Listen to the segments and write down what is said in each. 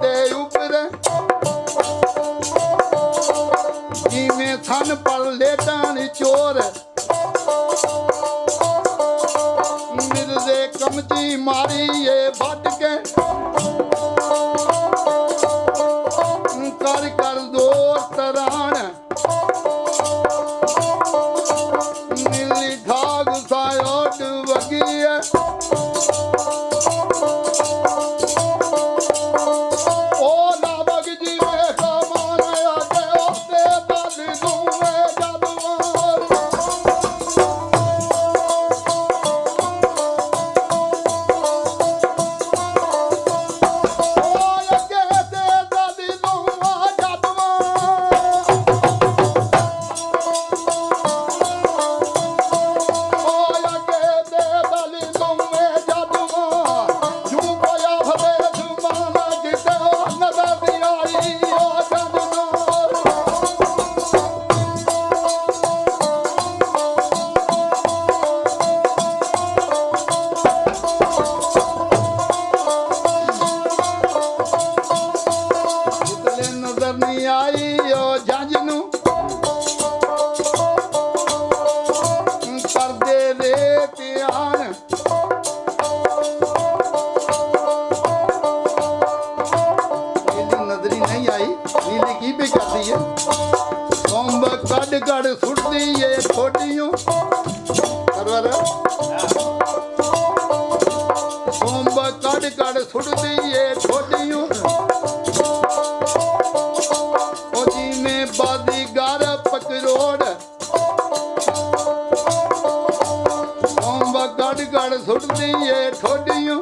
ते उपर जिवें थन पर लेटन चोर मिलदे कमची मारी ये बट के कर कर दो तरान नीली ठाग सायोट वगी है ओ ना बग जी में कमान आगे ओते बल दूए जदवार गड़ सुटदी ये छोटियों करवर सोंब कड़ कड़ सुटदी ये छोटियों ओ जी में बादी गार पकड़ोड़ सोंब कड़ कड़ सुटदी ये छोटियों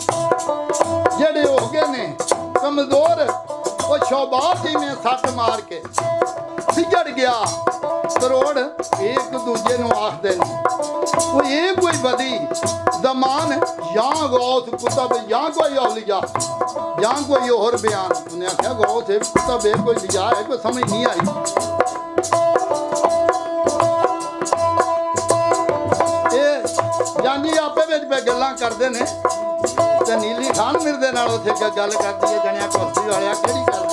जेड़े हो गए ने कमजोर वो शौबाज जी ने सट मार के सिजड़ गया करोड़ एक दूजे नु आखदे ने वो ये कोई बदी जमान या गौस कुतब या कोई औलिया या कोई और बयान उन्हें आख्या गौस है कुतब है कोई लिया है कोई समझ नहीं आई जानी आपे विच पे गल्लां करदे ने ते नीली खान मिर्दे नाल उत्थे गल करदी है जणिया कुर्सी वालिया केड़ी करदी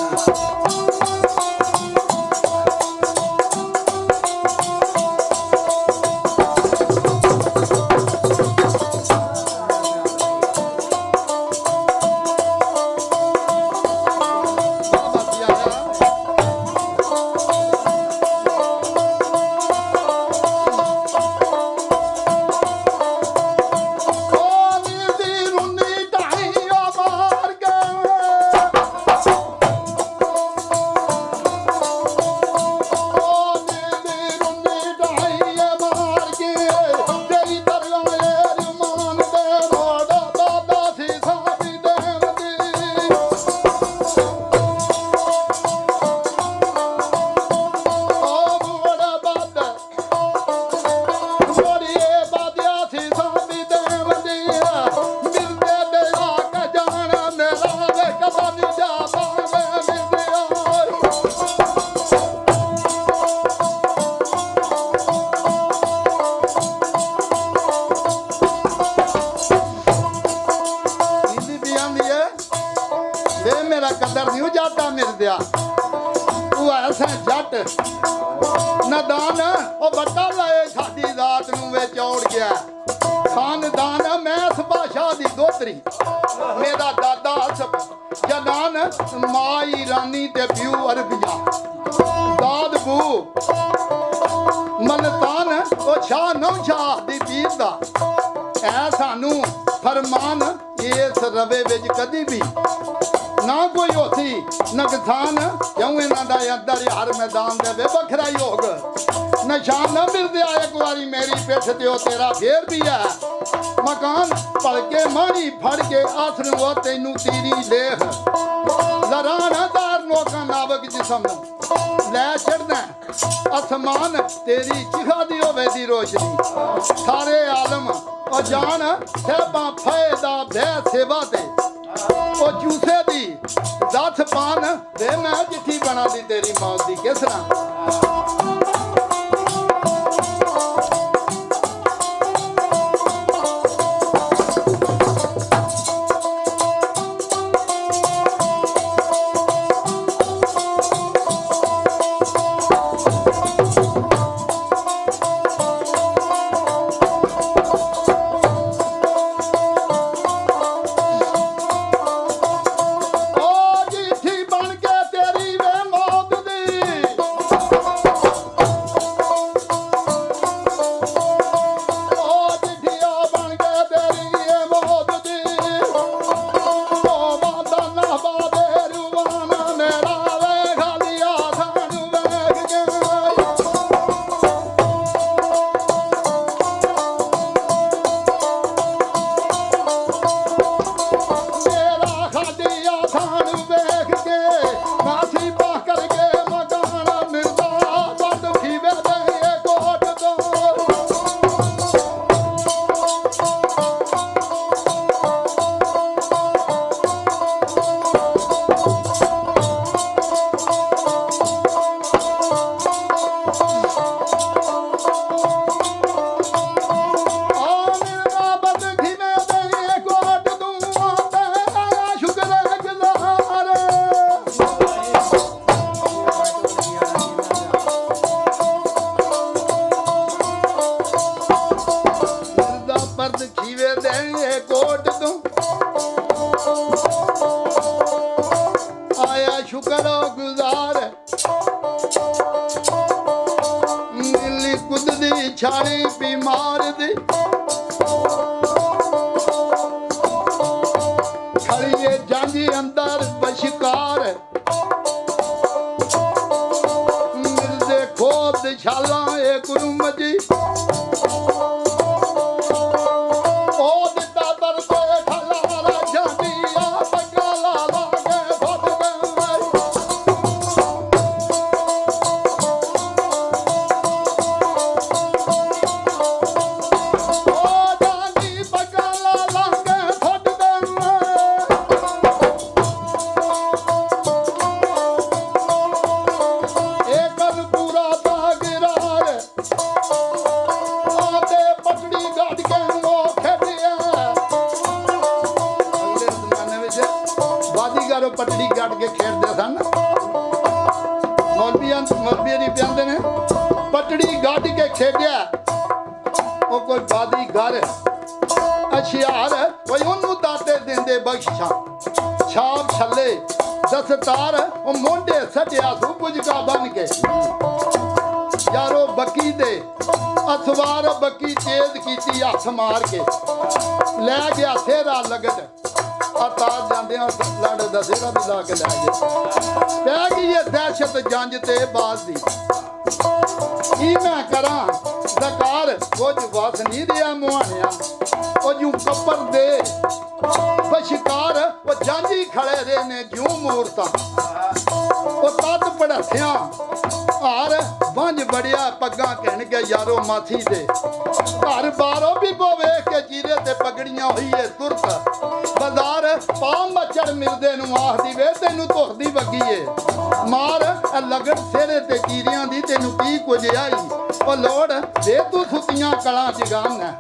जट नदान ओ बट्टा लाए साडी रात नूं विच औड़ गया खानदान मैं इस बादशाह दी दोतरी मेरा दादा असफ जनान माई रानी ते प्यू अरबिया दाद ਮਲਤਾਨ ਉਹ ਸ਼ਾਹ ਨੌਸ਼ਾਹ ਦੀ ਪੀਰ ਦਾ ਐ ਸਾਨੂੰ ਫਰਮਾਨ ਇਸ ਰਵੇ ਵਿੱਚ ਕਦੀ ਵੀ ਨਾ ਕੋਈ ਹੋਸੀ ਨੁਕਸਾਨ ਕਿਉਂ ਇਹਨਾਂ ਦਾ ਅੰਦਰ ਹਰ ਮੈਦਾਨ ਦੇ ਵੇ ਵੱਖਰਾ ਯੋਗ ਨਿਸ਼ਾਨ ਨਾ ਮਿਲਦਿਆ ਇੱਕ ਵਾਰੀ ਮੇਰੀ ਪਿੱਠ ਤੇ ਉਹ ਤੇਰਾ ਫੇਰ ਵੀ ਹੈ ਮਕਾਨ ਭਲਕੇ ਮਾਣੀ ਫੜ ਕੇ ਆਸਰ ਉਹ ਤੈਨੂੰ ਤੀਰੀ ਲੇਖ ਲਰਾਣਾਦਾਰ ਲੋਕਾਂ ਨਾਵਕ ਜਿਸਮ ਲੈ ਚੜਨਾ ਅਸਮਾਨ ਤੇਰੀ ਚਿਖਾ ਦੀ ਹੋਵੇ ਦੀ ਰੋਸ਼ਨੀ ਸਾਰੇ ਆਲਮ ਉਹ ਜਾਣ ਸਹਿਬਾਂ ਫਾਇਦਾ ਬੈ ਸੇਵਾ ਤੇ ਉਹ ਚੂਸੇ ਦੀ ਦੱਸ ਪਾਨ ਵੇ ਮੈਂ ਚਿੱਠੀ ਬਣਾ ਦੀ ਤੇਰੀ ਮੌਤ ਦੀ ਕਿਸ ਤਰ੍ਹਾਂ ਛਾਲੀ ਬਿਮਾਰ ਦੀ ਖੜੀਏ ਜਾਂਦੀ ਅੰਦਰ ਬਸ਼ਕਾਰ ਮਿਲਦੇ ਖੋਦ ਛਾਲਾਂ ਏ ਕੁਰਮ ਜੀ ਉਹ ਦਿੱਤਾ ਦਰਦੇ ਖਲਾਰਾ ਜਾਂਦੀ ਆ ਪੱਗਾ ਲਾ ਲਾ ਕੇ ਫੁੱਟ ਗਏ ਪਟੜੀ ਕੱਢ ਕੇ ਖੇਡਦੇ ਸਨ ਮੌਲਵੀ ਨਹੀਂ ਪਿਆਂਦੇ ਨੇ ਪਟੜੀ ਗੱਡ ਕੇ ਖੇਡਿਆ ਉਹ ਕੋਈ ਬਾਦੀਗਰ ਅਸ਼ਿਆਰ ਕੋਈ ਉਹਨੂੰ ਦਾਤੇ ਦਿੰਦੇ ਬਖਸ਼ਾਂ ਛਾਪ ਛੱਲੇ ਦਸਤਾਰ ਉਹ ਮੋਢੇ ਸੱਟਿਆ ਸੂ ਪੁਜਕਾ ਬਣ ਕੇ ਯਾਰੋ ਬੱਕੀ ਦੇ ਅਸਵਾਰ ਬੱਕੀ ਤੇਜ਼ ਕੀਤੀ ਹੱਥ ਮਾਰ ਕੇ ਲੈ ਗਿਆ ਸੇਰਾ ਲਗਟ ਤਾਰ ਜਾਂਦੇ ਆ ਲੜ ਦਾ ਸੇਰਾ ਵੀ ਲਾ ਕੇ ਲੈ ਗਏ ਪੈ ਗਈ ਇਹ ਦਹਿਸ਼ਤ ਜੰਜ ਤੇ ਬਾਜ਼ ਦੀ ਕੀ ਮੈਂ ਕਰਾਂ ਦਕਾਰ ਕੁਝ ਵਸ ਨਹੀਂ ਰਿਹਾ ਮੁਹਾਣਿਆ ਉਹ ਜੂ ਕੱਪਰ ਦੇ ਬਸ਼ਕਾਰ ਉਹ ਜਾਂਜੀ ਖੜੇ ਰਹੇ ਨੇ ਜੂ ਮੂਰਤਾਂ ਉਹ ਤੱਤ ਪੜਾਥਿਆਂ ਹਾਰ ਵੰਜ ਬੜਿਆ ਪੱਗਾਂ ਕਹਿਣ ਕੇ ਯਾਰੋ ਮਾਥੀ ਦੇ ਘਰ ਬਾਰੋਂ ਵੀ ਬੋ ਵੇਖ ਕੇ ਚੀਰੇ ਤੇ ਪਗੜੀਆਂ ਹੋਈਏ ਤੁਰਤ ਬਾਜ਼ਾਰ ਪਾਮ ਮੱਛੜ ਮਿਲਦੇ ਨੂੰ ਆਖਦੀ ਵੇ ਤੈਨੂੰ ਧੁਰਦੀ ਵੱਗੀ ਏ ਮਾਰ ਲਗੜ ਸੇਰੇ ਤੇ ਚੀਰਿਆਂ ਦੀ ਤੈਨੂੰ ਕੀ ਕੁਝ ਆਈ ਉਹ ਲੋੜ ਦੇ ਤੂੰ ਸੁੱਤੀਆਂ ਕਲਾਂ ਜਗਾਨਾ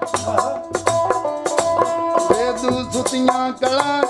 ਦੇ ਤੂੰ ਸੁੱਤੀਆਂ ਕਲਾਂ